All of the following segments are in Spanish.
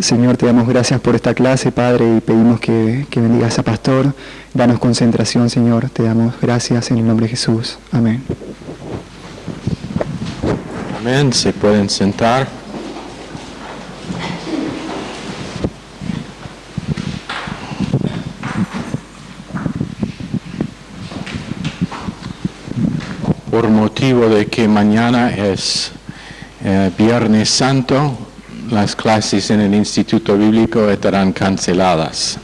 Señor, te damos gracias por esta clase, Padre, y pedimos que bendigas a Pastor. Danos concentración, Señor. Te damos gracias en el nombre de Jesús. Amén. Amén. Se pueden sentar. Por motivo de que mañana es Viernes Santo, las clases en el Instituto Bíblico estarán canceladas.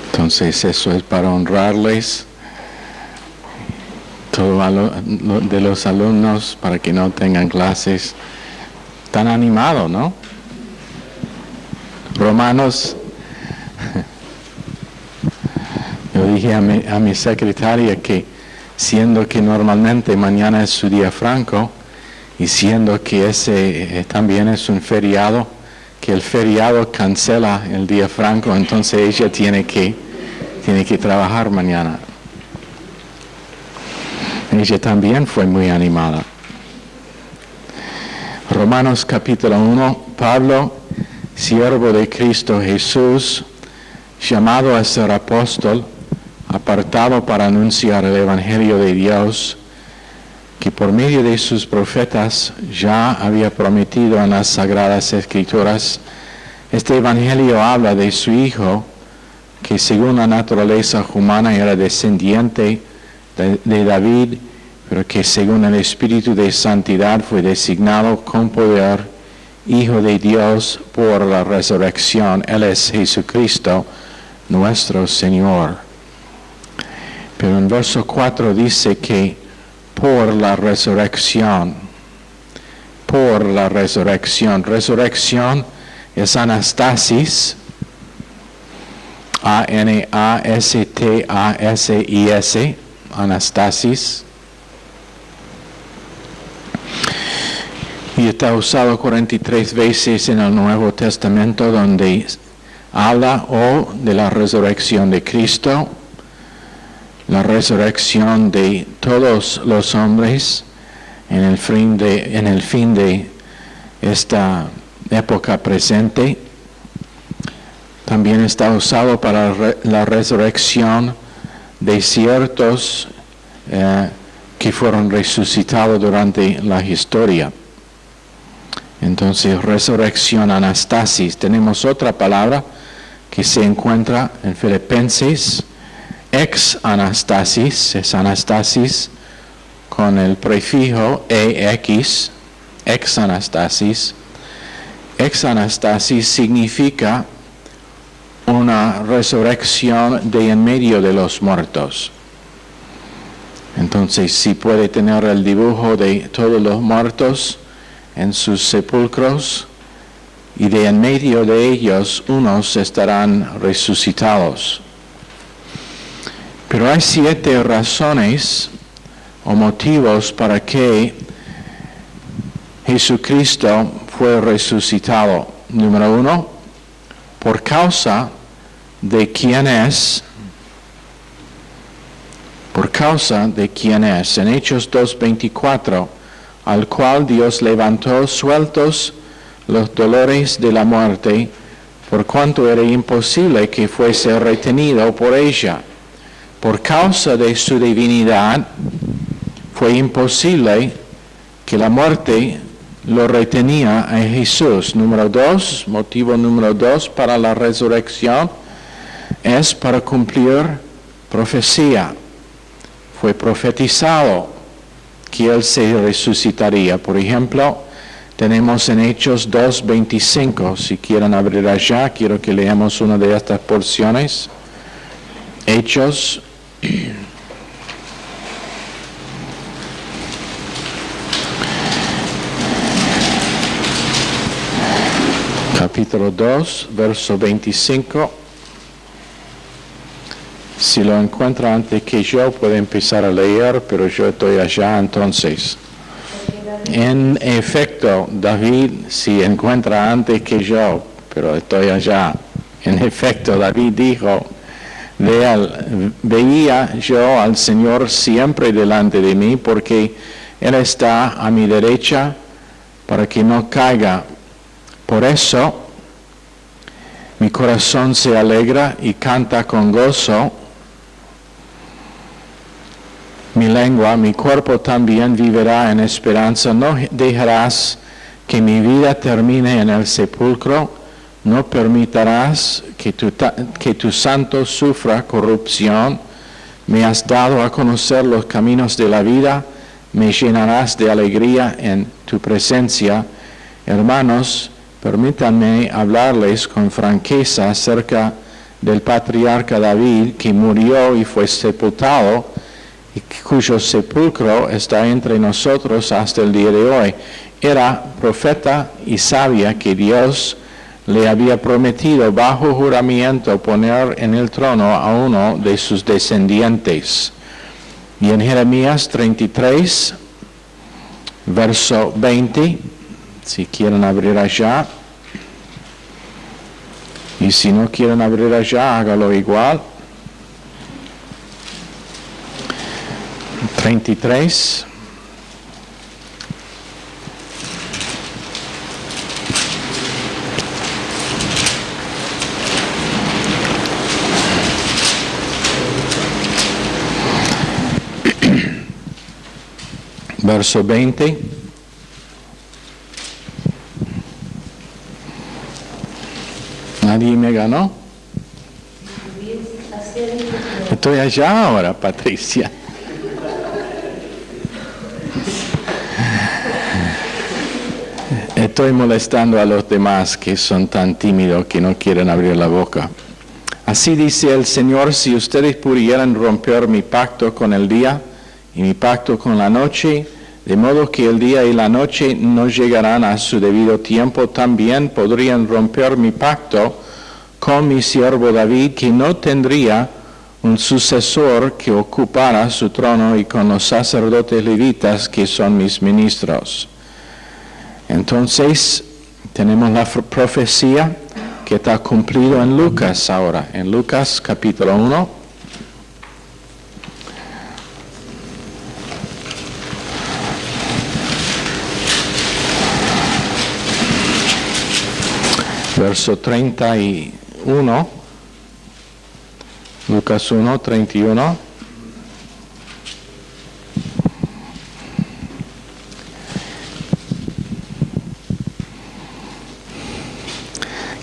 Entonces eso es para honrarles, todo de los alumnos, para que no tengan clases. Tan animado, ¿no? Romanos. Yo dije a mi secretaria que siendo que normalmente mañana es su día franco, y siendo que ese también es un feriado, que el feriado cancela el día franco, entonces ella tiene que trabajar mañana. Ella también fue muy animada. Romanos capítulo 1, Pablo, siervo de Cristo Jesús, llamado a ser apóstol, apartado para anunciar el Evangelio de Dios, que por medio de sus profetas ya había prometido en las Sagradas Escrituras. Este Evangelio habla de su Hijo, que según la naturaleza humana era descendiente de David, pero que según el Espíritu de Santidad fue designado con poder Hijo de Dios por la resurrección. Él es Jesucristo, nuestro Señor. Pero en verso 4 dice que por la resurrección, resurrección es anastasis, A-N-A-S-T-A-S-I-S, anastasis, y está usado 43 veces en el Nuevo Testamento, donde habla de la resurrección de Cristo, la resurrección de todos los hombres en el fin de esta época presente. También está usado para la resurrección de ciertos que fueron resucitados durante la historia. Entonces, resurrección, anastasis. Tenemos otra palabra que se encuentra en Filipenses, ex anastasis, es anastasis con el prefijo ex, ex anastasis. Ex anastasis significa una resurrección de en medio de los muertos. Entonces, si puede tener el dibujo de todos los muertos en sus sepulcros, y de en medio de ellos unos estarán resucitados. Pero hay 7 razones o motivos para que Jesucristo fue resucitado. Número 1, por causa de quién es. Por causa de quién es. En Hechos 2:24, al cual Dios levantó sueltos los dolores de la muerte, por cuanto era imposible que fuese retenido por ella. Por causa de su divinidad, fue imposible que la muerte lo retenía a Jesús. Número 2, motivo número 2 para la resurrección, es para cumplir profecía. Fue profetizado que Él se resucitaría. Por ejemplo, tenemos en Hechos 2:25, si quieren abrir allá, quiero que leamos una de estas porciones. Hechos capítulo 2, verso 25. Si lo encuentra antes que yo, puede empezar a leer, pero yo estoy allá entonces. En efecto, David, si encuentra antes que yo, pero estoy allá. En efecto, David dijo de él, veía yo al Señor siempre delante de mí, porque Él está a mi derecha para que no caiga. Por eso, mi corazón se alegra y canta con gozo. Mi lengua, mi cuerpo también vivirá en esperanza. No dejarás que mi vida termine en el sepulcro. No permitirás que tu santo sufra corrupción. Me has dado a conocer los caminos de la vida. Me llenarás de alegría en tu presencia. Hermanos, permítanme hablarles con franqueza acerca del patriarca David, que murió y fue sepultado, y cuyo sepulcro está entre nosotros hasta el día de hoy. Era profeta y sabía que Dios le había prometido bajo juramento poner en el trono a uno de sus descendientes. Y en Jeremías 33, verso 20, si quieren abrir allá, y si no quieren abrir allá, hágalo igual. 33. Verso 20. ¿Nadie me ganó? Estoy allá ahora, Patricia. Estoy molestando a los demás que son tan tímidos que no quieren abrir la boca. Así dice el Señor: si ustedes pudieran romper mi pacto con el día y mi pacto con la noche, de modo que el día y la noche no llegarán a su debido tiempo, también podrían romper mi pacto con mi siervo David, que no tendría un sucesor que ocupara su trono, y con los sacerdotes levitas, que son mis ministros. Entonces, tenemos la profecía que está cumplido en Lucas ahora, en Lucas capítulo 1. Verso 31, Lucas 1, 31.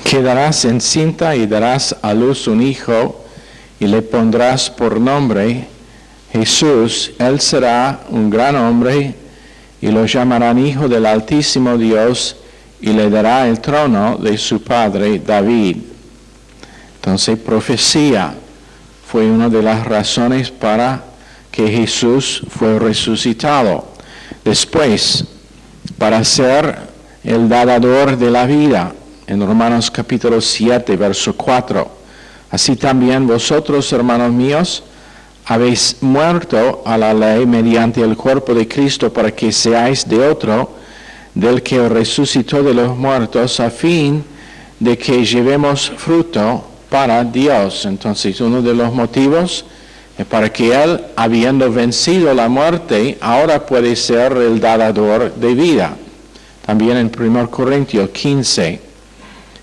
Quedarás encinta y darás a luz un hijo, y le pondrás por nombre Jesús. Él será un gran hombre, y lo llamarán Hijo del Altísimo Dios, y le dará el trono de su padre David. Entonces, profecía fue una de las razones para que Jesús fue resucitado. Después, para ser el dador de la vida, en Romanos capítulo 7, verso 4. Así también vosotros, hermanos míos, habéis muerto a la ley mediante el cuerpo de Cristo, para que seáis de otro, del que resucitó de los muertos, a fin de que llevemos fruto para Dios. Entonces, uno de los motivos es para que Él, habiendo vencido la muerte, ahora puede ser el dador de vida. También en 1 Corintios 15,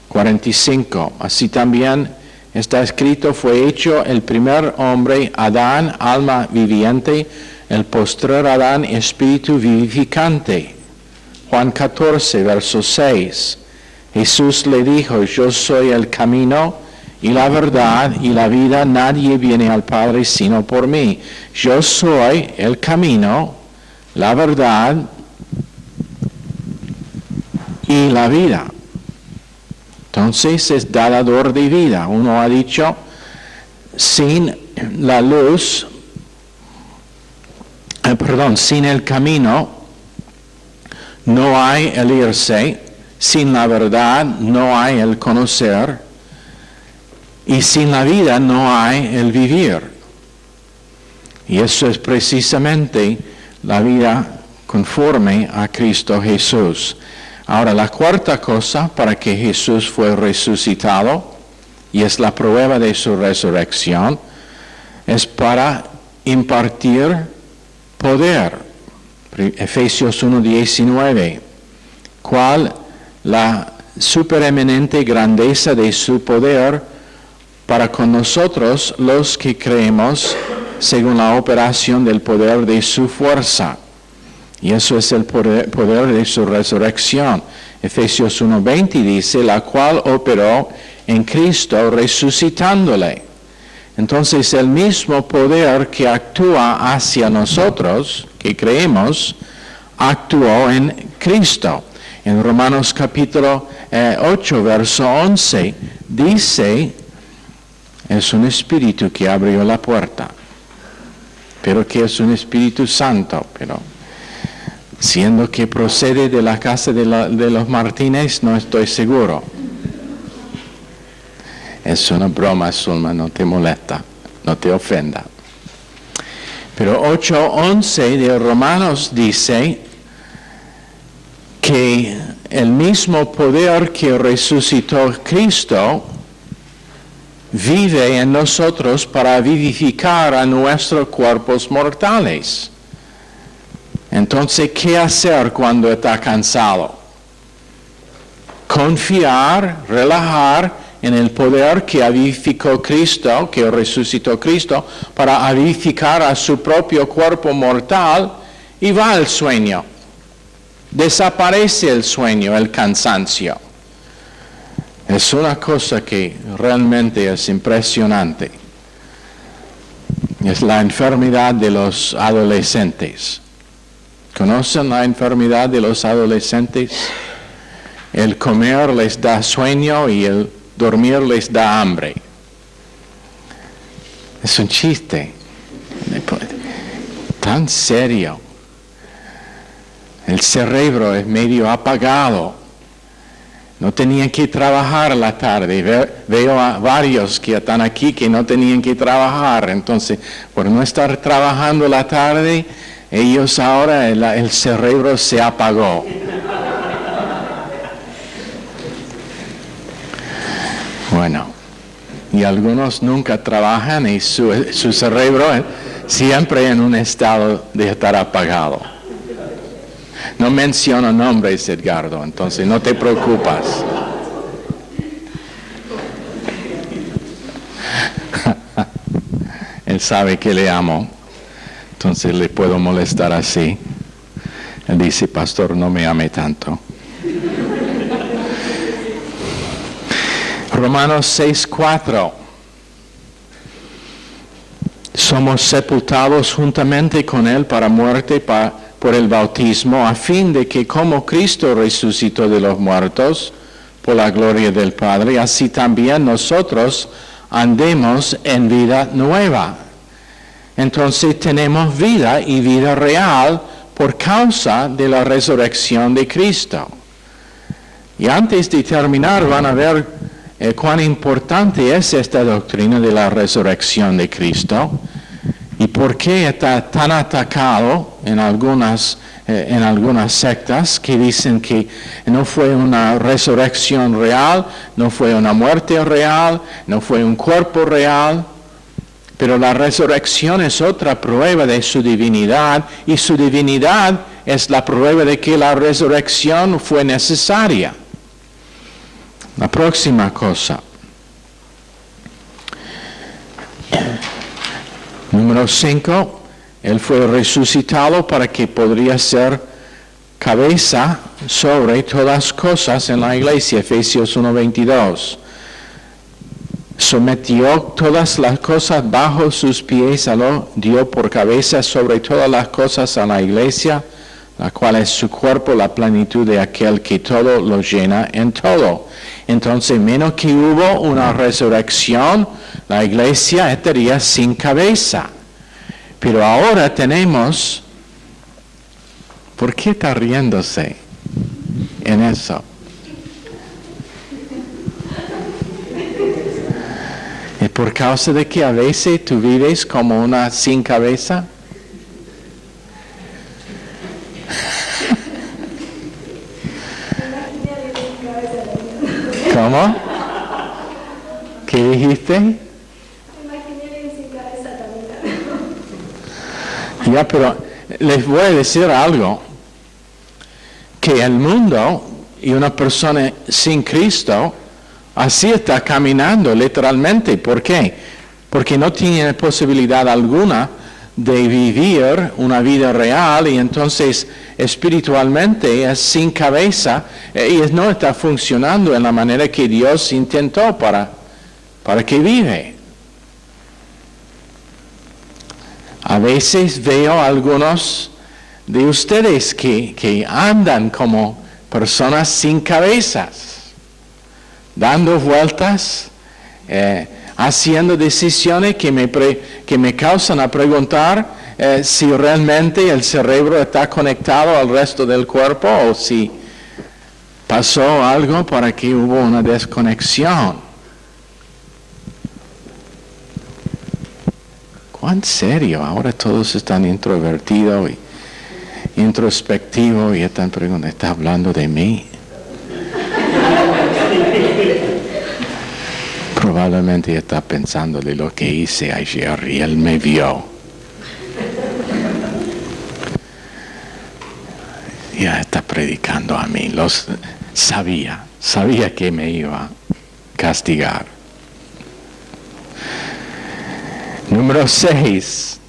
45. Así también está escrito: fue hecho el primer hombre, Adán, alma viviente; el postrer Adán, espíritu vivificante. Juan 14, verso 6. Jesús le dijo: yo soy el camino y la verdad y la vida. Nadie viene al Padre sino por mí. Yo soy el camino, la verdad y la vida. Entonces es dador de vida. Uno ha dicho: sin la luz, sin el camino no hay el irse, sin la verdad no hay el conocer, y sin la vida no hay el vivir. Y eso es precisamente la vida conforme a Cristo Jesús. Ahora, la cuarta cosa para que Jesús fue resucitado, y es la prueba de su resurrección, es para impartir Poder. Efesios 1:19, cual la supereminente grandeza de su poder para con nosotros los que creemos según la operación del poder de su fuerza. Y eso es el poder de su resurrección. Efesios 1:20 dice, la cual operó en Cristo resucitándole. Entonces el mismo poder que actúa hacia nosotros, que creemos, actuó en Cristo. En Romanos capítulo 8, verso 11, dice, es un espíritu que abrió la puerta, pero que es un Espíritu Santo, pero siendo que procede de la casa de los Martínez, no estoy seguro. Es una broma, Zulma, no te molesta, no te ofenda. Pero 8:11 de Romanos dice que el mismo poder que resucitó Cristo vive en nosotros para vivificar a nuestros cuerpos mortales. Entonces, ¿qué hacer cuando está cansado? Confiar, relajar en el poder que vivificó Cristo, que resucitó Cristo, para vivificar a su propio cuerpo mortal, y va al sueño. Desaparece el sueño, el cansancio. Es una cosa que realmente es impresionante. Es la enfermedad de los adolescentes. ¿Conocen la enfermedad de los adolescentes? El comer les da sueño y el dormir les da hambre. Es un chiste. Tan serio. El cerebro es medio apagado. No tenían que trabajar a la tarde. Veo a varios que están aquí que no tenían que trabajar. Entonces, por no estar trabajando la tarde, ellos ahora, el cerebro se apagó. Bueno, y algunos nunca trabajan y su cerebro siempre en un estado de estar apagado. No menciono nombres, Edgardo, entonces no te preocupas. Él sabe que le amo, entonces le puedo molestar así. Él dice, pastor, no me ame tanto. Romanos 6:4. Somos sepultados juntamente con Él para muerte por el bautismo, a fin de que como Cristo resucitó de los muertos por la gloria del Padre, así también nosotros andemos en vida nueva. Entonces tenemos vida y vida real por causa de la resurrección de Cristo. Y antes de terminar van a ver cuán importante es esta doctrina de la resurrección de Cristo y por qué está tan atacado en algunas sectas que dicen que no fue una resurrección real, no fue una muerte real, no fue un cuerpo real, pero la resurrección es otra prueba de su divinidad y su divinidad es la prueba de que la resurrección fue necesaria. La próxima cosa. Número 5. Él fue resucitado para que podría ser cabeza sobre todas las cosas en la iglesia. Efesios 1:22. Sometió todas las cosas bajo sus pies, lo dio por cabeza sobre todas las cosas a la iglesia, la cual es su cuerpo, la plenitud de aquel que todo lo llena en todo. Entonces, menos que hubo una resurrección, la iglesia estaría sin cabeza. Pero ahora tenemos... ¿Por qué está riéndose en eso? ¿Es por causa de que a veces tú vives como una sin cabeza? ¿Cómo? ¿Qué dijiste? Ya, pero les voy a decir algo. Que el mundo y una persona sin Cristo, así está caminando literalmente. ¿Por qué? Porque no tiene posibilidad alguna de vivir una vida real y entonces espiritualmente es sin cabeza y no está funcionando en la manera que Dios intentó para que vive. A veces veo a algunos de ustedes que andan como personas sin cabezas, dando vueltas, haciendo decisiones que me causan a preguntar si realmente el cerebro está conectado al resto del cuerpo o si pasó algo para que hubo una desconexión. ¿Cuán serio? Ahora todos están introvertidos y introspectivos y están preguntando, ¿está hablando de mí? Probablemente está pensando de lo que hice ayer y él me vio. Ya está predicando a mí. Sabía que me iba a castigar. Número 6.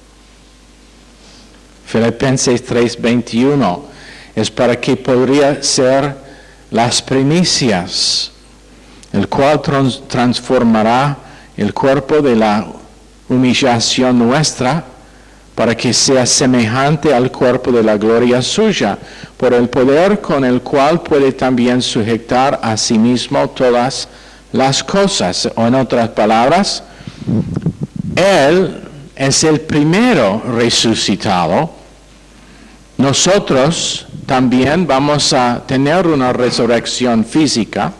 Filipenses 3:21. Es para que podría ser las primicias, el cual transformará el cuerpo de la humillación nuestra para que sea semejante al cuerpo de la gloria suya, por el poder con el cual puede también sujetar a sí mismo todas las cosas. O en otras palabras, Él es el primero resucitado. Nosotros también vamos a tener una resurrección física.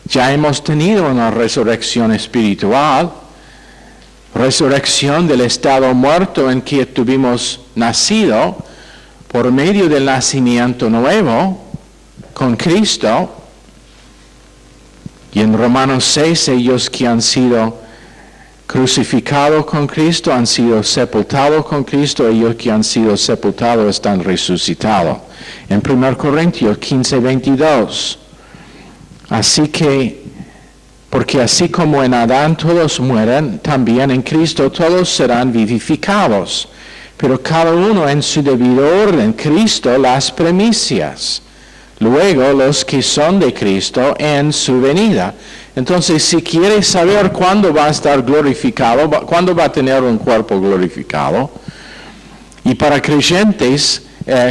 Ya hemos tenido una resurrección espiritual, resurrección del estado muerto en que tuvimos nacido por medio del nacimiento nuevo con Cristo. Y en Romanos 6, ellos que han sido crucificados con Cristo, han sido sepultados con Cristo, ellos que han sido sepultados están resucitados. En 1 Corintios 15:22. Así que, porque así como en Adán todos mueren, también en Cristo todos serán vivificados, pero cada uno en su debido orden. Cristo las primicias, luego los que son de Cristo en su venida. Entonces, si quieres saber cuándo va a estar glorificado, cuándo va a tener un cuerpo glorificado, y para creyentes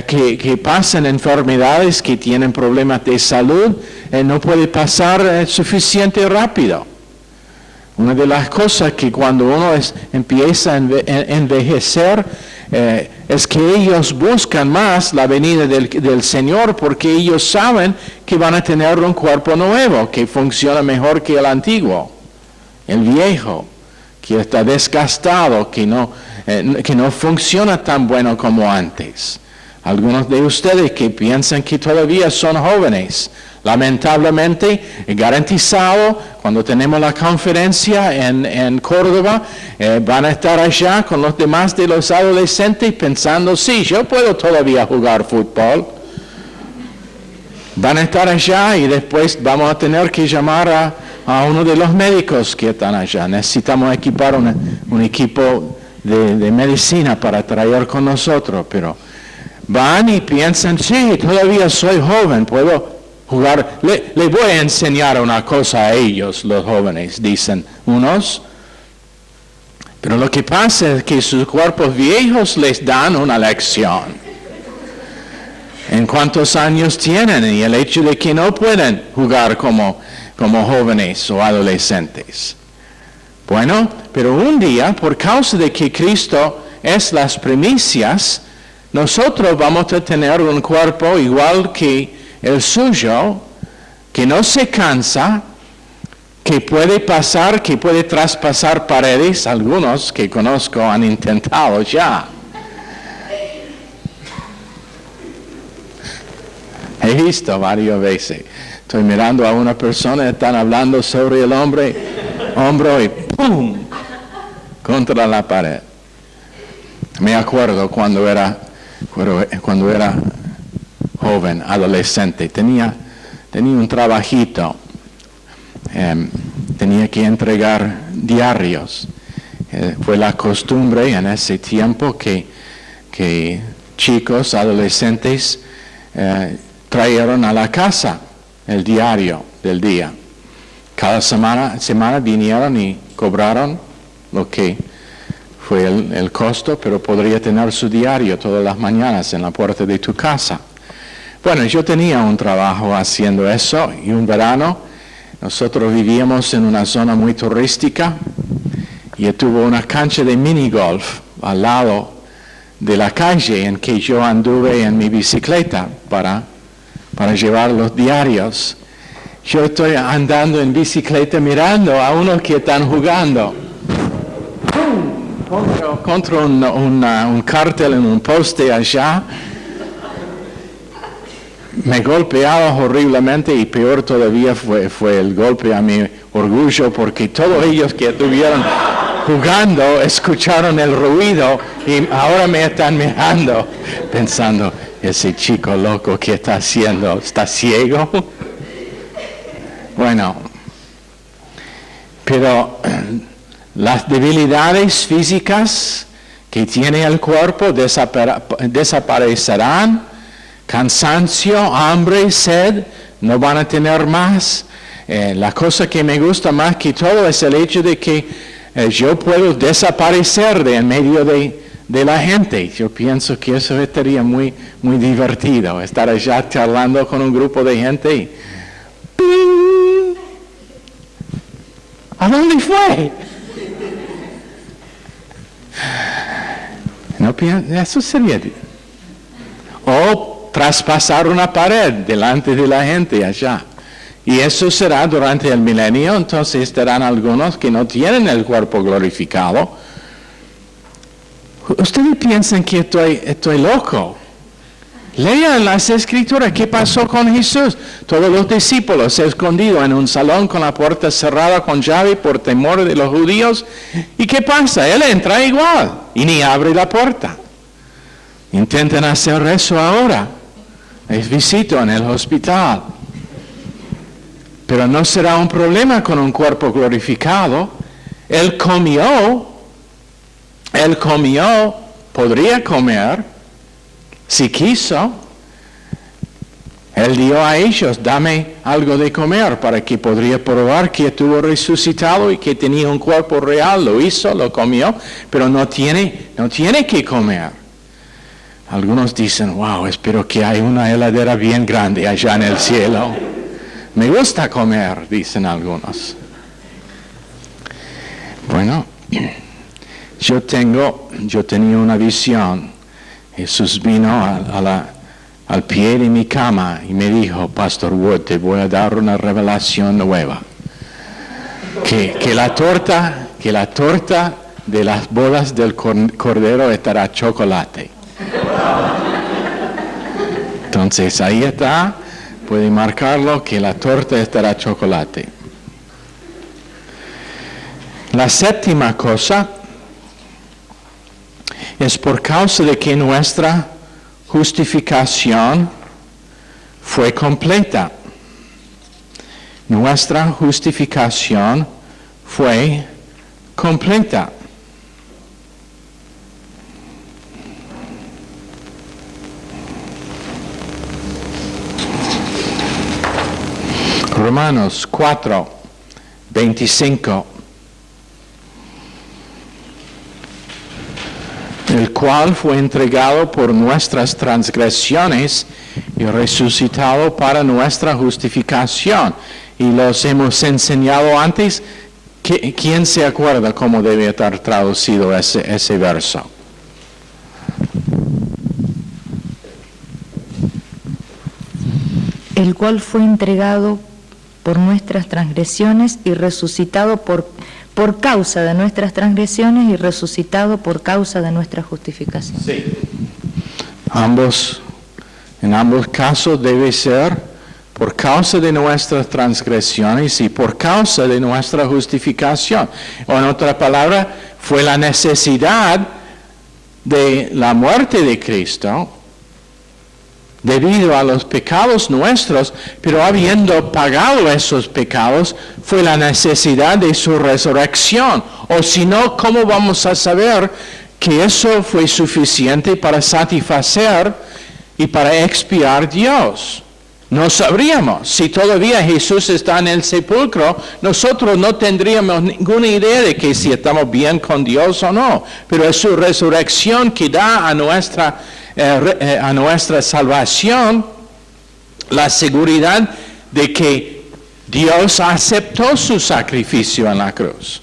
que pasan enfermedades, que tienen problemas de salud, no puede pasar suficiente rápido. Una de las cosas que cuando uno empieza a envejecer, es que ellos buscan más la venida del Señor porque ellos saben que van a tener un cuerpo nuevo, que funciona mejor que el antiguo, el viejo, que está desgastado, que no funciona tan bueno como antes. Algunos de ustedes que piensan que todavía son jóvenes, lamentablemente, garantizado, cuando tenemos la conferencia en Córdoba, van a estar allá con los demás de los adolescentes pensando, sí, yo puedo todavía jugar fútbol. Van a estar allá y después vamos a tener que llamar a uno de los médicos que están allá. Necesitamos equipar un equipo de medicina para traer con nosotros, pero van y piensan, sí, todavía soy joven, puedo jugar. Le voy a enseñar una cosa a ellos, los jóvenes, dicen unos. Pero lo que pasa es que sus cuerpos viejos les dan una lección. En cuántos años tienen y el hecho de que no pueden jugar como jóvenes o adolescentes. Bueno, pero un día, por causa de que Cristo es las primicias, nosotros vamos a tener un cuerpo igual que el suyo, que no se cansa, que puede pasar, que puede traspasar paredes. Algunos que conozco han intentado ya. He visto varias veces. Estoy mirando a una persona, están hablando sobre el hombro y ¡pum! Contra la pared. Me acuerdo cuando era joven, adolescente. Tenía un trabajito. Tenía que entregar diarios. Fue la costumbre en ese tiempo que chicos, adolescentes, trajeron a la casa el diario del día. Cada semana vinieron y cobraron lo que fue el costo, pero podría tener su diario todas las mañanas en la puerta de tu casa. Bueno, yo tenía un trabajo haciendo eso, y un verano nosotros vivíamos en una zona muy turística y tuvo una cancha de minigolf al lado de la calle en que yo anduve en mi bicicleta para llevar los diarios. Yo estoy andando en bicicleta mirando a unos que están jugando contra un cartel en un poste allá. Me golpeaba horriblemente, y peor todavía fue el golpe a mi orgullo, porque todos ellos que estuvieron jugando escucharon el ruido y ahora me están mirando pensando, ese chico loco, ¿qué está haciendo? ¿Está ciego? Bueno, pero las debilidades físicas que tiene el cuerpo desaparecerán. Cansancio, hambre, sed, no van a tener más. La cosa que me gusta más que todo es el hecho de que yo puedo desaparecer de en medio de la gente. Yo pienso que eso estaría muy, muy divertido, estar allá charlando con un grupo de gente y ¡ping! ¿A dónde fue? No pienso, eso sería. O traspasar una pared delante de la gente allá. Y eso será durante el milenio. Entonces estarán algunos que no tienen el cuerpo glorificado. Ustedes piensan que estoy loco. Lean las Escrituras. ¿Qué pasó con Jesús? Todos los discípulos se escondieron en un salón con la puerta cerrada con llave por temor de los judíos. ¿Y qué pasa? Él entra igual y ni abre la puerta. Intenten hacer eso ahora. Les visito en el hospital. Pero no será un problema con un cuerpo glorificado. Él comió, podría comer, si quiso. Él dio a ellos, dame algo de comer, para que podría probar que estuvo resucitado y que tenía un cuerpo real. Lo hizo, lo comió, pero no tiene que comer. Algunos dicen, wow, espero que haya una heladera bien grande allá en el cielo. Me gusta comer, dicen algunos. Bueno, yo tenía una visión. Jesús vino al pie de mi cama y me dijo, Pastor Wood, te voy a dar una revelación nueva. Que la torta de las bodas del Cordero estará chocolate. Entonces ahí está, puede marcarlo, que la torta estará chocolate. La séptima cosa es por causa de que nuestra justificación fue completa. Nuestra justificación fue completa. Romanos 4, 25. El cual fue entregado por nuestras transgresiones y resucitado para nuestra justificación. Y los hemos enseñado antes. ¿Quién se acuerda cómo debe estar traducido ese verso? El cual fue entregado por nuestras transgresiones y resucitado por causa de nuestras transgresiones y resucitado por causa de nuestra justificación. Sí. En ambos casos debe ser por causa de nuestras transgresiones y por causa de nuestra justificación. O en otra palabra, fue la necesidad de la muerte de Cristo debido a los pecados nuestros, pero habiendo pagado esos pecados, fue la necesidad de su resurrección. O si no, ¿cómo vamos a saber que eso fue suficiente para satisfacer y para expiar Dios? No sabríamos. Si todavía Jesús está en el sepulcro, nosotros no tendríamos ninguna idea de que si estamos bien con Dios o no. Pero es su resurrección que da a nuestra salvación la seguridad de que Dios aceptó su sacrificio en la cruz.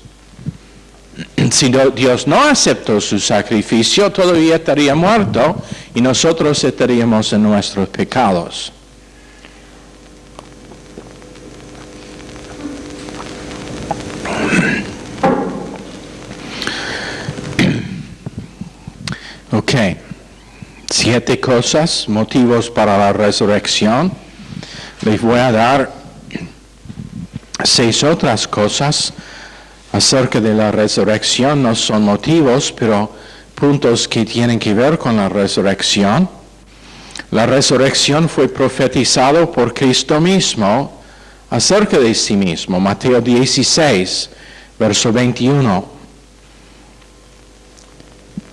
Si Dios no aceptó su sacrificio, todavía estaría muerto y nosotros estaríamos en nuestros pecados. Ok, 7 cosas, motivos para la resurrección. Les voy a dar 6 otras cosas acerca de la resurrección. No son motivos, pero puntos que tienen que ver con la resurrección. La resurrección fue profetizado por Cristo mismo acerca de sí mismo. Mateo 16, verso 21.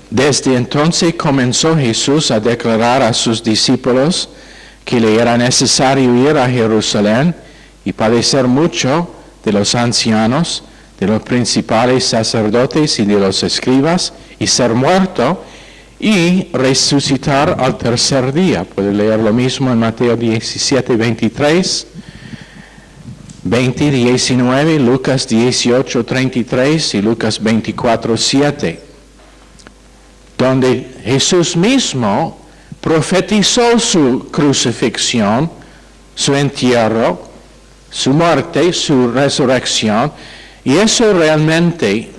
Desde entonces comenzó Jesús a declarar a sus discípulos que le era necesario ir a Jerusalén y padecer mucho de los ancianos, de los principales sacerdotes y de los escribas, y ser muerto y resucitar al tercer día. Puede leer lo mismo en Mateo 17, 23, 20, 19, Lucas 18, 33 y Lucas 24, 7. Donde Jesús mismo profetizó su crucifixión, su entierro, su muerte, su resurrección, y eso realmente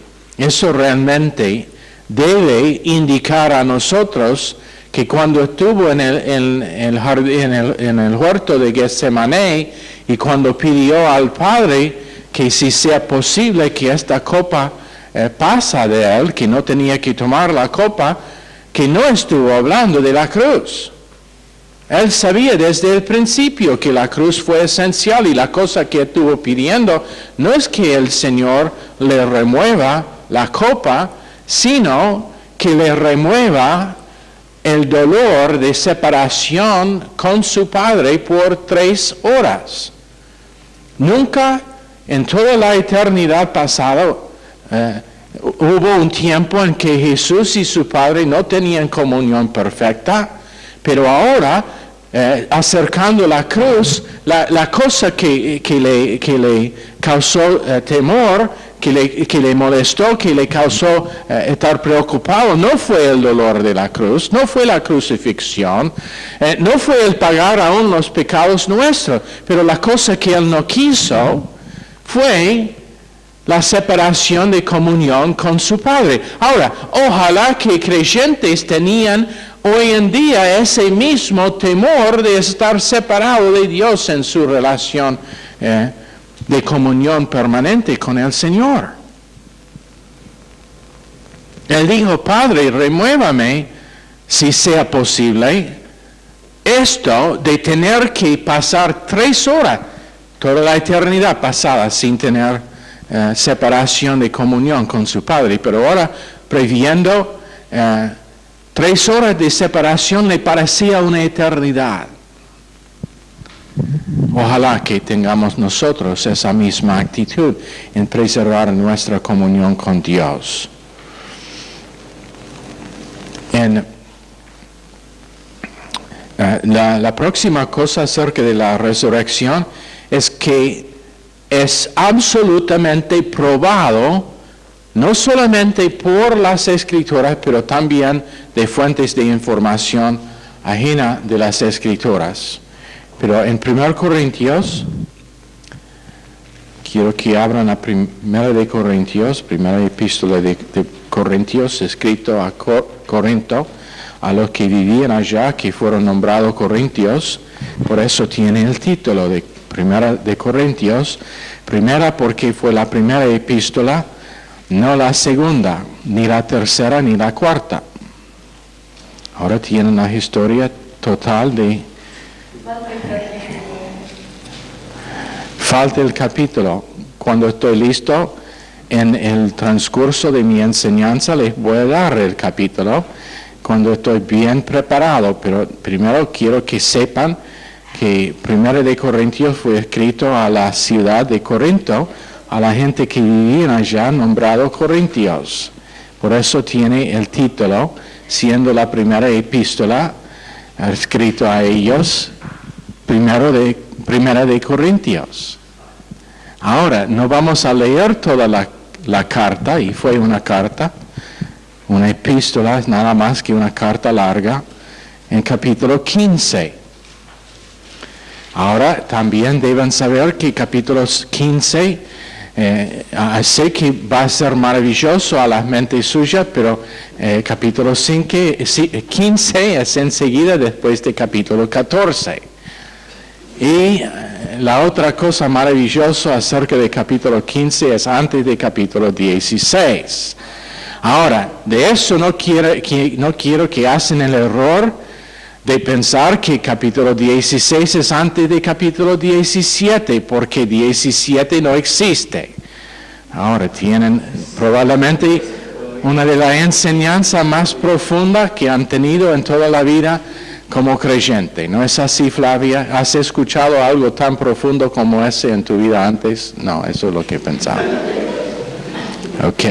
debe indicar a nosotros que cuando estuvo en el huerto de Getsemaní y cuando pidió al Padre que si sea posible que esta copa pasa de él, que no tenía que tomar la copa, que no estuvo hablando de la cruz. Él sabía desde el principio que la cruz fue esencial y la cosa que estuvo pidiendo no es que el Señor le remueva la copa, sino que le remueva el dolor de separación con su Padre por 3 horas. Nunca en toda la eternidad pasada hubo un tiempo en que Jesús y su Padre no tenían comunión perfecta, pero ahora, acercando la cruz, la cosa que le causó temor, que le molestó, que le causó estar preocupado, no fue el dolor de la cruz, no fue la crucifixión, no fue el pagar aún los pecados nuestros, pero la cosa que él no quiso fue la separación de comunión con su Padre. Ahora, ojalá que creyentes tenían hoy en día ese mismo temor de estar separado de Dios en su relación de comunión permanente con el Señor. Él dijo, Padre, remuévame, si sea posible, esto de tener que pasar 3 horas, toda la eternidad pasada, sin tener separación de comunión con su Padre, pero ahora previendo 3 horas de separación le parecía una eternidad. Ojalá que tengamos nosotros esa misma actitud en preservar nuestra comunión con Dios. La próxima cosa acerca de la resurrección es que es absolutamente probado, no solamente por las Escrituras, pero también de fuentes de información ajena de las Escrituras. Pero en 1 Corintios, quiero que abran la primera epístola de Corintios, escrito a Corinto, a los que vivían allá, que fueron nombrados Corintios. Por eso tiene el título de Primera de Corintios. Primera porque fue la primera epístola, no la segunda, ni la tercera, ni la cuarta. Ahora tienen la historia total de Falta el capítulo. Cuando estoy listo, en el transcurso de mi enseñanza les voy a dar el capítulo cuando estoy bien preparado, pero primero quiero que sepan que 1 de Corintios fue escrito a la ciudad de Corinto, a la gente que vivía allá, nombrado Corintios. Por eso tiene el título, siendo la primera epístola escrito a ellos, 1 de Corintios. Ahora, no vamos a leer toda la carta, y fue una carta, una epístola es nada más que una carta larga, en capítulo 15. Ahora, también deben saber que capítulos 15, sé que va a ser maravilloso a la mente suya, pero capítulo 15 es enseguida después de capítulo 14. Y la otra cosa maravillosa acerca de capítulo 15 es antes de capítulo 16. Ahora, de eso no quiero que hacen el error de pensar que capítulo 16 es antes de capítulo 17, porque 17 no existe. Ahora tienen probablemente una de las enseñanzas más profundas que han tenido en toda la vida como creyente. ¿No es así, Flavia? ¿Has escuchado algo tan profundo como ese en tu vida antes? No, eso es lo que pensaba. Ok.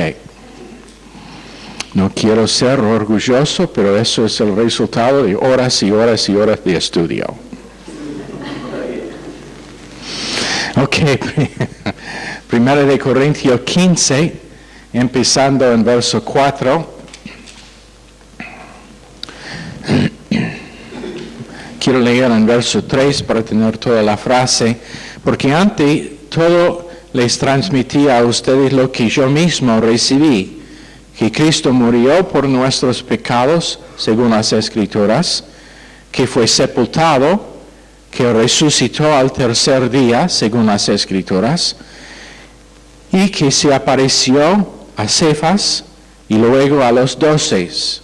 No quiero ser orgulloso, pero eso es el resultado de horas y horas y horas de estudio. Ok. 1 de Corintios 15, empezando en verso 4. Quiero leer en verso 3 para tener toda la frase, porque antes todo les transmitía a ustedes lo que yo mismo recibí, que Cristo murió por nuestros pecados, según las Escrituras, que fue sepultado, que resucitó al tercer día, según las Escrituras, y que se apareció a Cefas y luego a los 12.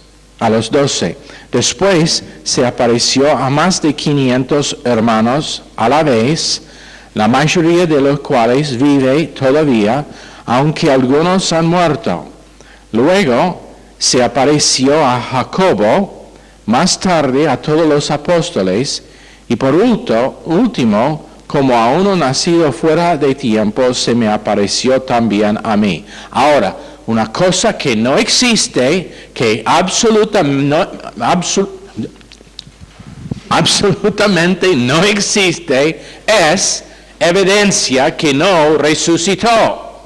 Después se apareció a más de 500 hermanos a la vez, la mayoría de los cuales vive todavía, aunque algunos han muerto. Luego se apareció a Jacobo, más tarde a todos los apóstoles, y por último, como a uno nacido fuera de tiempo, se me apareció también a mí. Ahora, una cosa que no existe, que absolutamente no existe, es evidencia que no resucitó.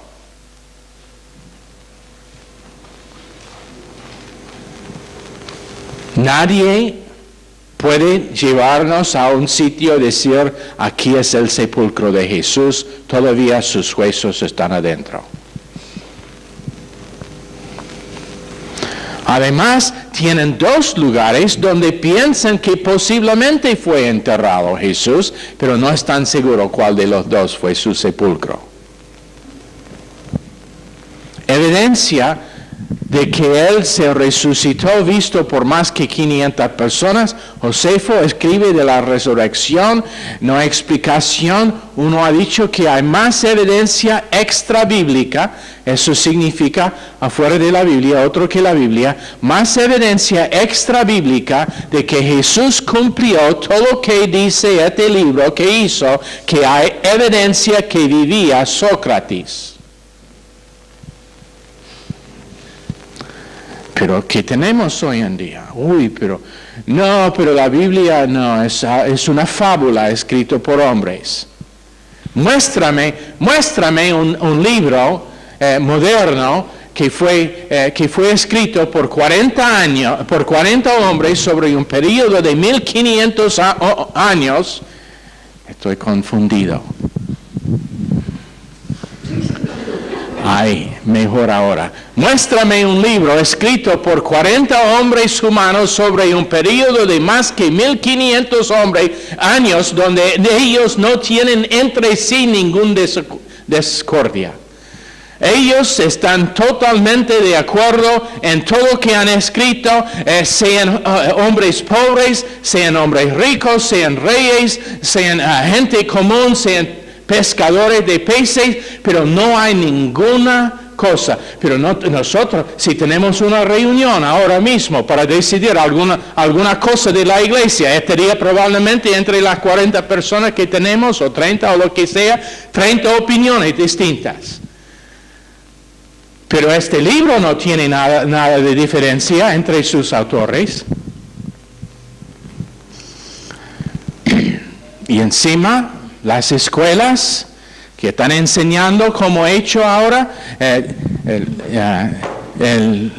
Nadie puede llevarnos a un sitio y decir, aquí es el sepulcro de Jesús, todavía sus huesos están adentro. Además, tienen dos lugares donde piensan que posiblemente fue enterrado Jesús, pero no están seguros cuál de los dos fue su sepulcro. Evidencia de que Él se resucitó visto por más que 500 personas. Josefo escribe de la resurrección, no hay explicación. Uno ha dicho que hay más evidencia extra bíblica, eso significa afuera de la Biblia, otro que la Biblia, más evidencia extra bíblica de que Jesús cumplió todo lo que dice este libro que hizo, que hay evidencia que vivía Sócrates. Pero ¿qué tenemos hoy en día? Pero la Biblia no, es una fábula escrita por hombres. Muéstrame un libro moderno que fue escrito por 40 hombres sobre un periodo de 1500 años. Estoy confundido. Ay, mejor ahora. Muéstrame un libro escrito por 40 hombres humanos sobre un periodo de más que 1500 años donde ellos no tienen entre sí ninguna discordia. Ellos están totalmente de acuerdo en todo lo que han escrito, sean hombres pobres, sean hombres ricos, sean reyes, sean gente común, sean pescadores de peces, pero no hay ninguna cosa. Pero nosotros, si tenemos una reunión ahora mismo para decidir alguna cosa de la iglesia, estaría probablemente entre las 40 personas que tenemos, o 30 o lo que sea, 30 opiniones distintas. Pero este libro no tiene nada de diferencia entre sus autores. Y encima, las escuelas que están enseñando, como he hecho ahora,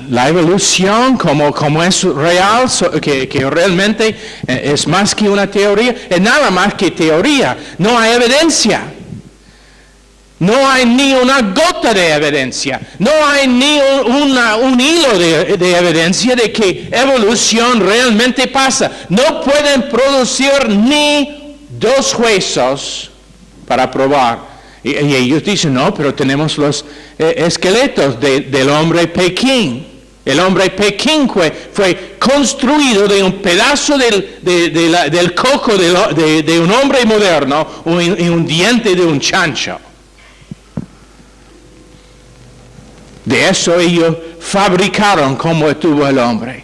la evolución como es real, que realmente es más que una teoría, es nada más que teoría, no hay evidencia. No hay ni una gota de evidencia, no hay ni un hilo de evidencia de que evolución realmente pasa. No pueden producir ni 2 huesos para probar. Y ellos dicen, no, pero tenemos los esqueletos del hombre Pekín. El hombre Pekín fue construido de un pedazo del coco de un hombre moderno y un diente de un chancho. De eso ellos fabricaron como estuvo el hombre.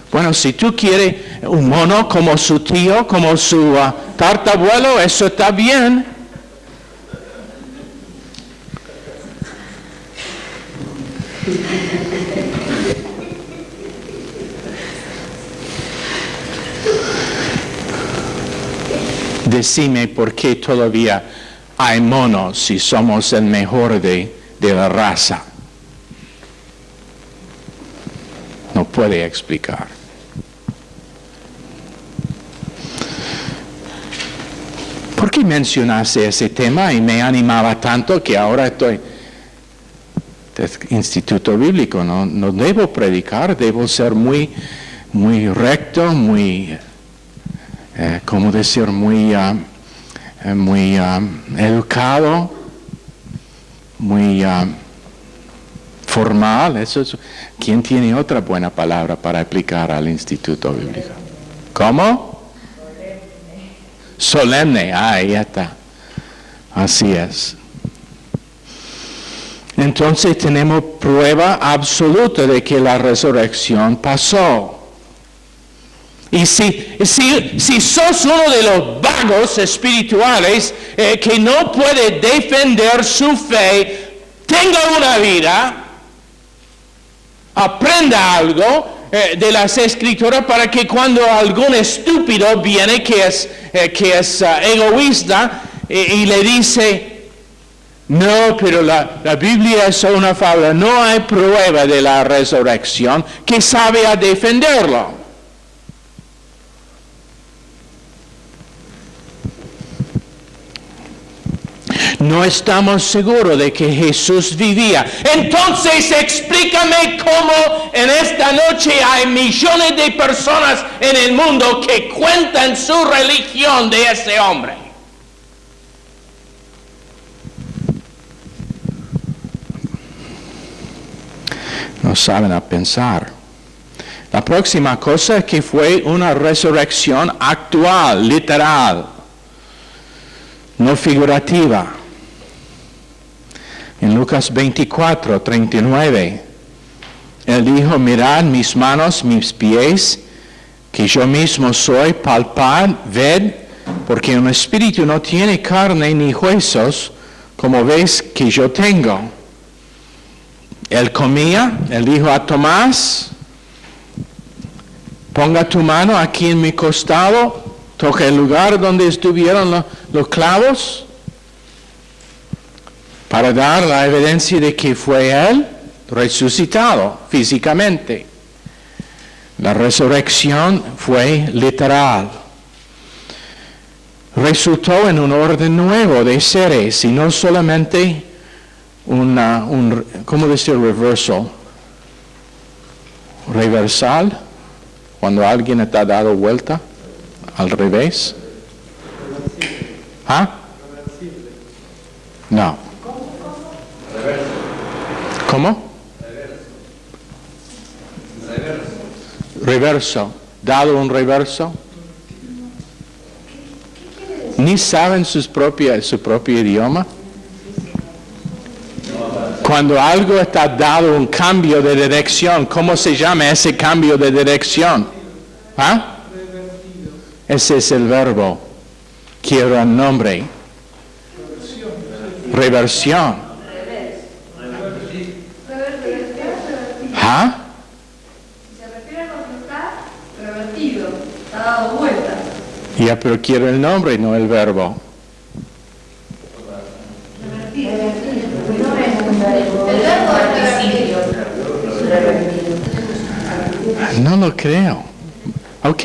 Bueno, si tú quieres un mono como su tío, como su tartabuelo, eso está bien. Decime por qué todavía hay monos si somos el mejor de la raza. No puede explicar. ¿Por qué mencionaste ese tema y me animaba tanto que ahora estoy instituto bíblico? No debo predicar, debo ser muy recto, muy educado, muy formal. ¿Quién tiene otra buena palabra para aplicar al instituto bíblico? ¿Cómo? Solemne. Ahí está. Así es. Entonces tenemos prueba absoluta de que la resurrección pasó. Y si sos uno de los vagos espirituales que no puede defender su fe, tenga una vida, aprenda algo de las Escrituras para que cuando algún estúpido viene que es egoísta y le dice, no, pero la Biblia es una fábula, no hay prueba de la resurrección, que sabe a defenderlo. No estamos seguros de que Jesús vivía. Entonces explícame cómo en esta noche hay millones de personas en el mundo que cuentan su religión de ese hombre. No saben a pensar. La próxima cosa es que fue una resurrección actual, literal, no figurativa. En Lucas 24, 39, Él dijo, mirad mis manos, mis pies, que yo mismo soy, palpad, ved, porque un espíritu no tiene carne ni huesos, como veis que yo tengo. Él comía, Él dijo a Tomás, ponga tu mano aquí en mi costado, toca el lugar donde estuvieron los clavos, para dar la evidencia de que fue Él resucitado físicamente. La resurrección fue literal. Resultó en un orden nuevo de seres y no solamente ¿cómo decir reversal? Reversal, cuando alguien está dado vuelta al revés. ¿Ah? No. ¿Cómo? Reverso. ¿Dado un reverso? ¿Ni saben su propio idioma? Cuando algo está dado un cambio de dirección, ¿cómo se llama ese cambio de dirección? ¿Ah? Ese es el verbo. Quiero el nombre. Reversión. ¿Ah? Se refiere a cuando está revertido, está dado vuelta. Ya, pero quiero el nombre, no el verbo. El verbo es revertido. No lo creo. Ok.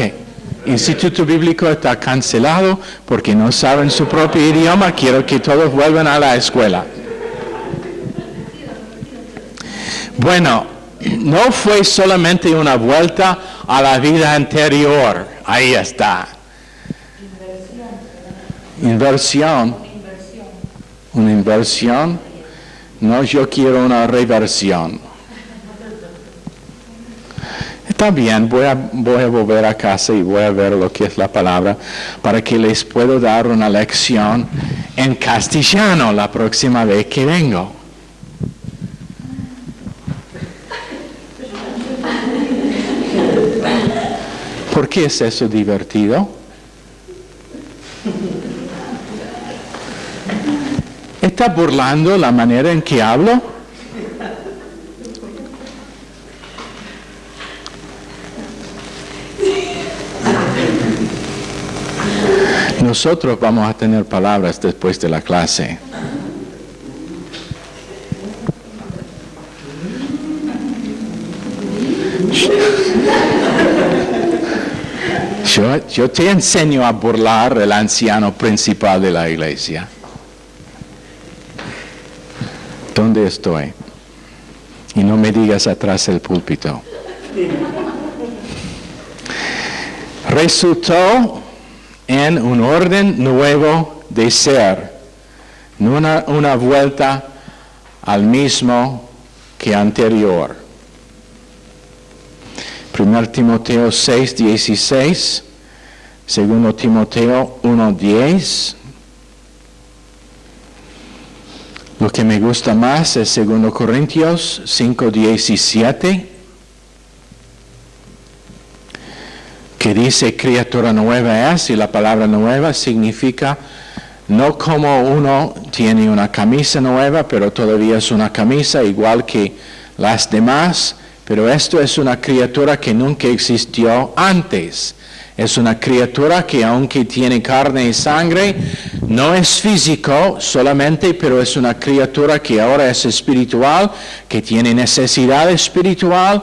Instituto Bíblico está cancelado porque no saben su propio idioma. Quiero que todos vuelvan a la escuela. Bueno, no fue solamente una vuelta a la vida anterior. Ahí está. Inversión. Una inversión. No, yo quiero una reversión. Está bien, voy a volver a casa y voy a ver lo que es la palabra para que les pueda dar una lección en castellano la próxima vez que vengo. ¿Por qué es eso divertido? ¿Está burlando la manera en que hablo? Nosotros vamos a tener palabras después de la clase. Yo te enseño a burlar al anciano principal de la iglesia. ¿Dónde estoy? Y no me digas atrás del púlpito. Resultó en un orden nuevo de ser, no una vuelta al mismo que anterior. 1 Timoteo 6:16, 2 Timoteo 1:10. Lo que me gusta más es 2 Corintios 5:17, que dice criatura nueva es, y la palabra nueva significa no como uno tiene una camisa nueva, pero todavía es una camisa igual que las demás, pero esto es una criatura que nunca existió antes. Es una criatura que aunque tiene carne y sangre, no es físico solamente, pero es una criatura que ahora es espiritual, que tiene necesidad espiritual,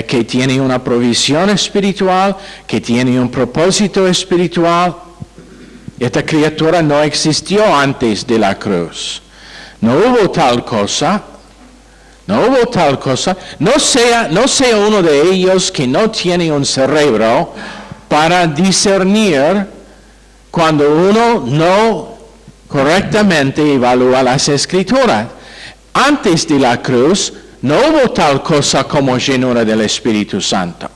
que tiene una provisión espiritual, que tiene un propósito espiritual. Esta criatura no existió antes de la cruz. No hubo tal cosa. No hubo tal cosa. No sea uno de ellos que no tiene un cerebro para discernir cuando uno no correctamente evalúa las Escrituras. Antes de la cruz no hubo tal cosa como llenura del Espíritu Santo.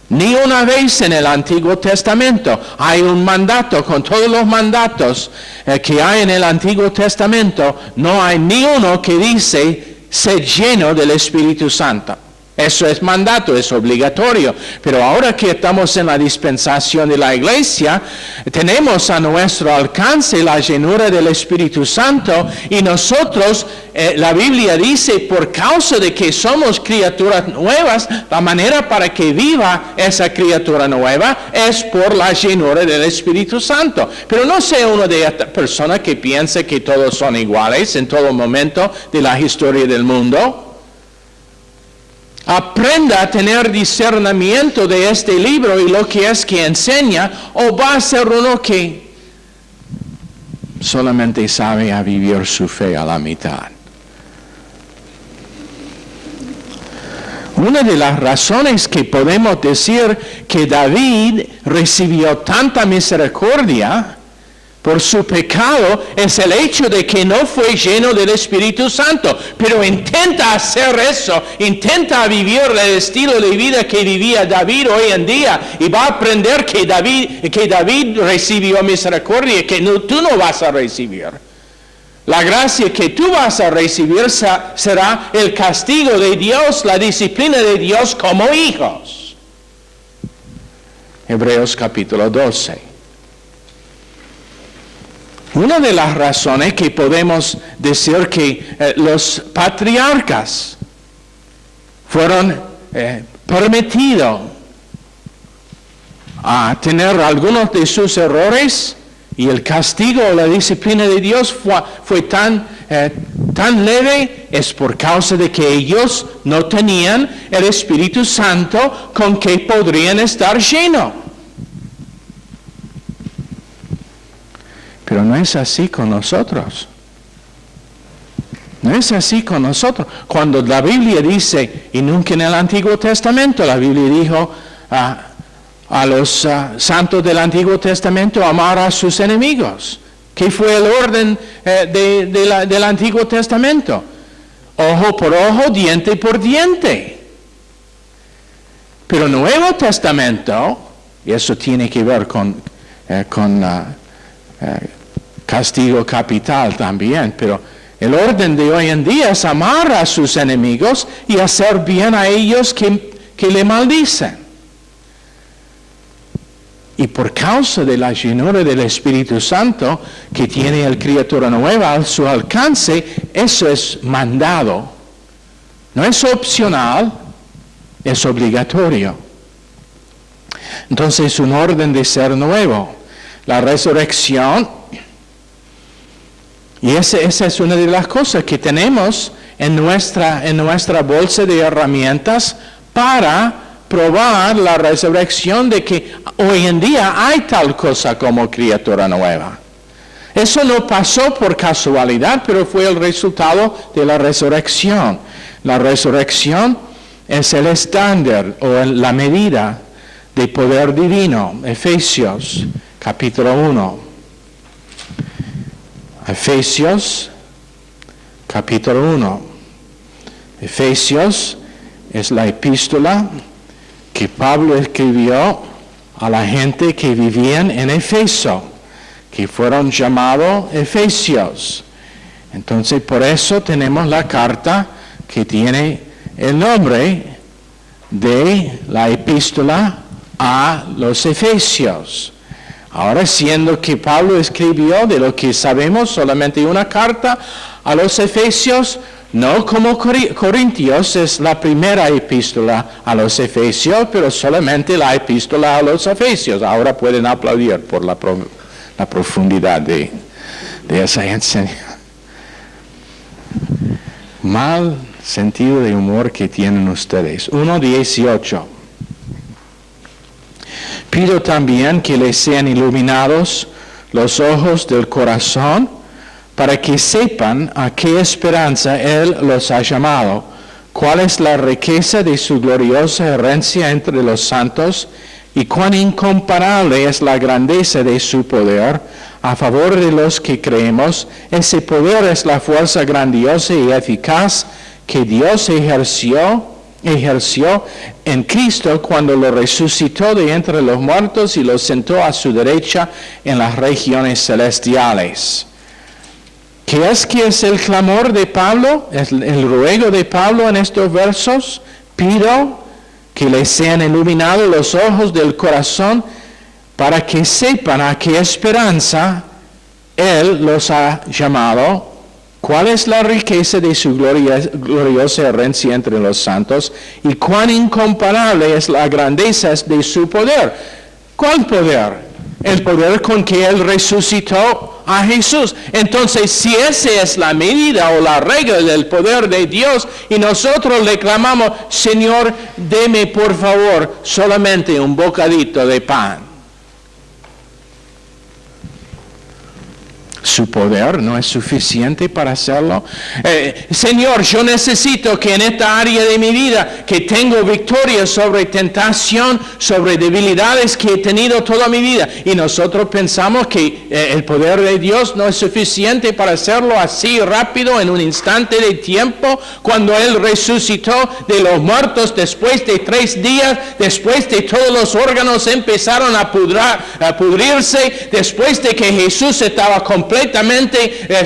Ni una vez en el Antiguo Testamento hay un mandato, con todos los mandatos que hay en el Antiguo Testamento, no hay ni uno que dice ser lleno del Espíritu Santo. Eso es mandato, es obligatorio. Pero ahora que estamos en la dispensación de la iglesia, tenemos a nuestro alcance la llenura del Espíritu Santo y nosotros, la Biblia dice, por causa de que somos criaturas nuevas, la manera para que viva esa criatura nueva es por la llenura del Espíritu Santo. Pero no sea uno de estas personas que piensa que todos son iguales en todo momento de la historia del mundo. Aprenda a tener discernimiento de este libro y lo que es que enseña, o va a ser uno que solamente sabe a vivir su fe a la mitad. Una de las razones que podemos decir que David recibió tanta misericordia, por su pecado es el hecho de que no fue lleno del Espíritu Santo, pero intenta hacer eso, intenta vivir el estilo de vida que vivía David hoy en día y va a aprender que David recibió misericordia que tú no vas a recibir. La gracia que tú vas a recibir será el castigo de Dios, la disciplina de Dios como hijos. Hebreos capítulo 12. Una de las razones que podemos decir que los patriarcas fueron permitidos a tener algunos de sus errores y el castigo o la disciplina de Dios fue tan leve, es por causa de que ellos no tenían el Espíritu Santo con que podrían estar llenos. Pero no es así con nosotros. No es así con nosotros. Cuando la Biblia dice, y nunca en el Antiguo Testamento, la Biblia dijo a los santos del Antiguo Testamento amar a sus enemigos. ¿Qué fue el orden del Antiguo Testamento? Ojo por ojo, diente por diente. Pero el Nuevo Testamento, y eso tiene que ver con castigo capital también, pero el orden de hoy en día es amar a sus enemigos y hacer bien a ellos que le maldicen. Y por causa de la llenura del Espíritu Santo que tiene el criatura nueva a su alcance, eso es mandado. No es opcional, es obligatorio. Entonces, un orden de ser nuevo. La resurrección, y esa es una de las cosas que tenemos en nuestra bolsa de herramientas para probar la resurrección de que hoy en día hay tal cosa como criatura nueva. Eso no pasó por casualidad, pero fue el resultado de la resurrección. La resurrección es el estándar o la medida de poder divino. Efesios capítulo 1. Efesios capítulo 1. Efesios es la epístola que Pablo escribió a la gente que vivían en Efeso, que fueron llamados efesios. Entonces, por eso tenemos la carta que tiene el nombre de la epístola a los efesios. Ahora, siendo que Pablo escribió de lo que sabemos solamente una carta a los efesios, no como Corintios es la primera epístola a los efesios, pero solamente la epístola a los efesios. Ahora pueden aplaudir por la profundidad de esa enseñanza. Mal sentido de humor que tienen ustedes. 1:18. Pido también que les sean iluminados los ojos del corazón para que sepan a qué esperanza Él los ha llamado, cuál es la riqueza de su gloriosa herencia entre los santos y cuán incomparable es la grandeza de su poder a favor de los que creemos. Ese poder es la fuerza grandiosa y eficaz que Dios ejerció en Cristo cuando lo resucitó de entre los muertos y lo sentó a su derecha en las regiones celestiales. ¿Qué es el clamor de Pablo? Es el ruego de Pablo en estos versos. Pido que les sean iluminados los ojos del corazón para que sepan a qué esperanza Él los ha llamado, cuál es la riqueza de su gloriosa herencia entre los santos y cuán incomparable es la grandeza de su poder. ¿Cuál poder? El poder con que Él resucitó a Jesús. Entonces, si esa es la medida o la regla del poder de Dios y nosotros le clamamos, Señor, deme por favor solamente un bocadito de pan. ¿Su poder no es suficiente para hacerlo? Señor, yo necesito que en esta área de mi vida, que tengo victoria sobre tentación, sobre debilidades que he tenido toda mi vida. Y nosotros pensamos que el poder de Dios no es suficiente para hacerlo así rápido, en un instante de tiempo, cuando Él resucitó de los muertos después de 3 días, después de todos los órganos empezaron a pudrirse, después de que Jesús estaba completamente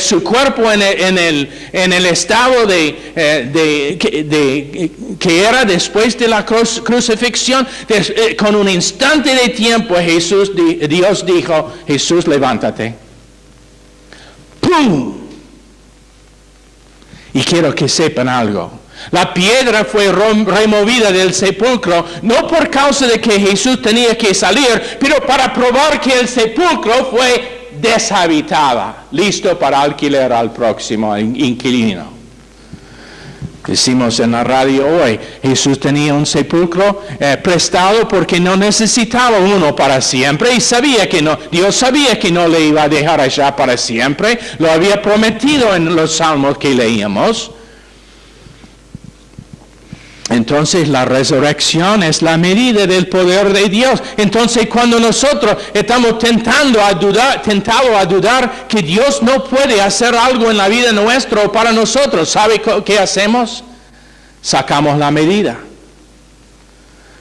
su cuerpo en el estado que era después de la crucifixión. Con un instante de tiempo Dios dijo: Jesús, levántate. ¡Pum! Y quiero que sepan algo. La piedra fue removida del sepulcro, no por causa de que Jesús tenía que salir, pero para probar que el sepulcro fue deshabitada, listo para alquiler al próximo inquilino. Decimos en la radio hoy, Jesús tenía un sepulcro prestado porque no necesitaba uno para siempre, y Dios sabía que no le iba a dejar allá para siempre. Lo había prometido en los salmos que leíamos. Entonces la resurrección es la medida del poder de Dios. Entonces cuando nosotros estamos tentados a dudar que Dios no puede hacer algo en la vida nuestra o para nosotros, ¿sabe qué hacemos? Sacamos la medida.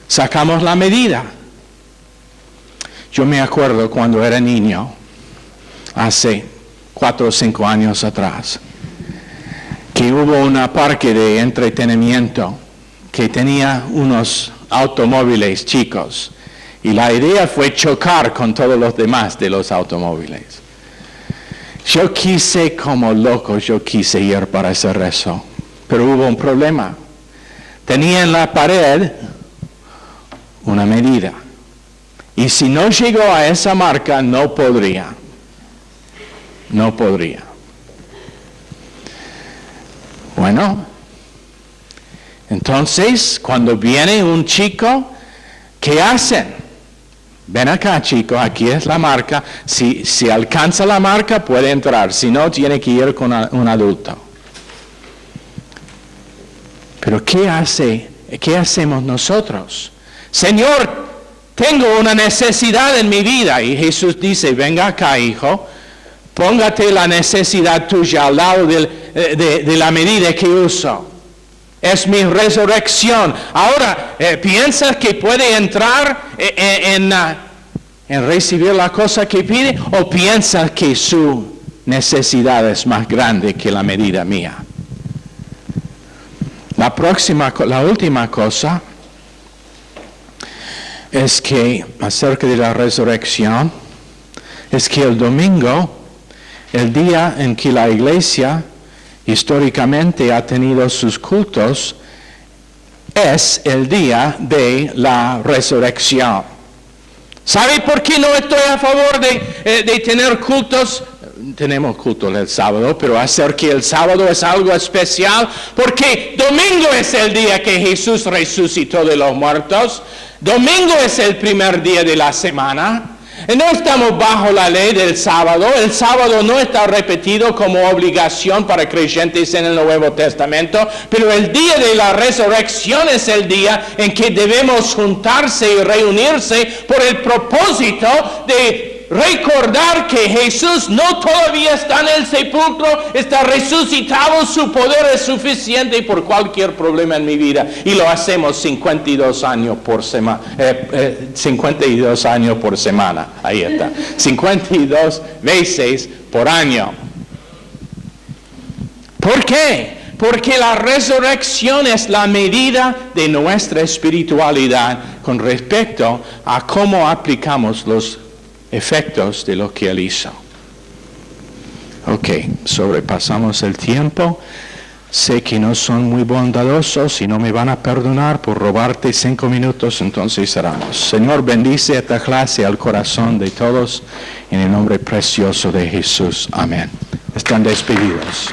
Sacamos la medida. Yo me acuerdo cuando era niño, hace 4 o 5 años atrás, que hubo un parque de entretenimiento que tenía unos automóviles chicos, y la idea fue chocar con todos los demás de los automóviles. Yo quise como loco, ir para hacer eso, pero hubo un problema. Tenía en la pared una medida, y si no llegó a esa marca no podría. Bueno, entonces, cuando viene un chico, ¿qué hacen? Ven acá, chico, aquí es la marca. Si alcanza la marca, puede entrar. Si no, tiene que ir con un adulto. Pero ¿qué hacemos nosotros? Señor, tengo una necesidad en mi vida. Y Jesús dice: venga acá, hijo, póngate la necesidad tuya al lado de la medida que uso. Es mi resurrección. Ahora, ¿piensas que puede entrar en recibir la cosa que pide? ¿O piensas que su necesidad es más grande que la medida mía? La última cosa es que, acerca de la resurrección, es que el domingo, el día en que la iglesia históricamente ha tenido sus cultos, es el día de la resurrección. ¿Sabe por qué no estoy a favor de tener cultos? Tenemos cultos el sábado, pero hacer que el sábado es algo especial, porque domingo es el día que Jesús resucitó de los muertos. Domingo es el primer día de la semana. No estamos bajo la ley del sábado. El sábado no está repetido como obligación para creyentes en el Nuevo Testamento, pero el día de la resurrección es el día en que debemos juntarse y reunirse por el propósito de recordar que Jesús no todavía está en el sepulcro, está resucitado, su poder es suficiente por cualquier problema en mi vida. Y lo hacemos 52 años por semana. 52 años por semana. Ahí está. 52 veces por año. ¿Por qué? Porque la resurrección es la medida de nuestra espiritualidad con respecto a cómo aplicamos los efectos de lo que Él hizo. Ok, sobrepasamos el tiempo. Sé que no son muy bondadosos y no me van a perdonar por robarte 5 minutos, entonces cerramos. Señor, bendice esta clase al corazón de todos, en el nombre precioso de Jesús. Amén. Están despedidos.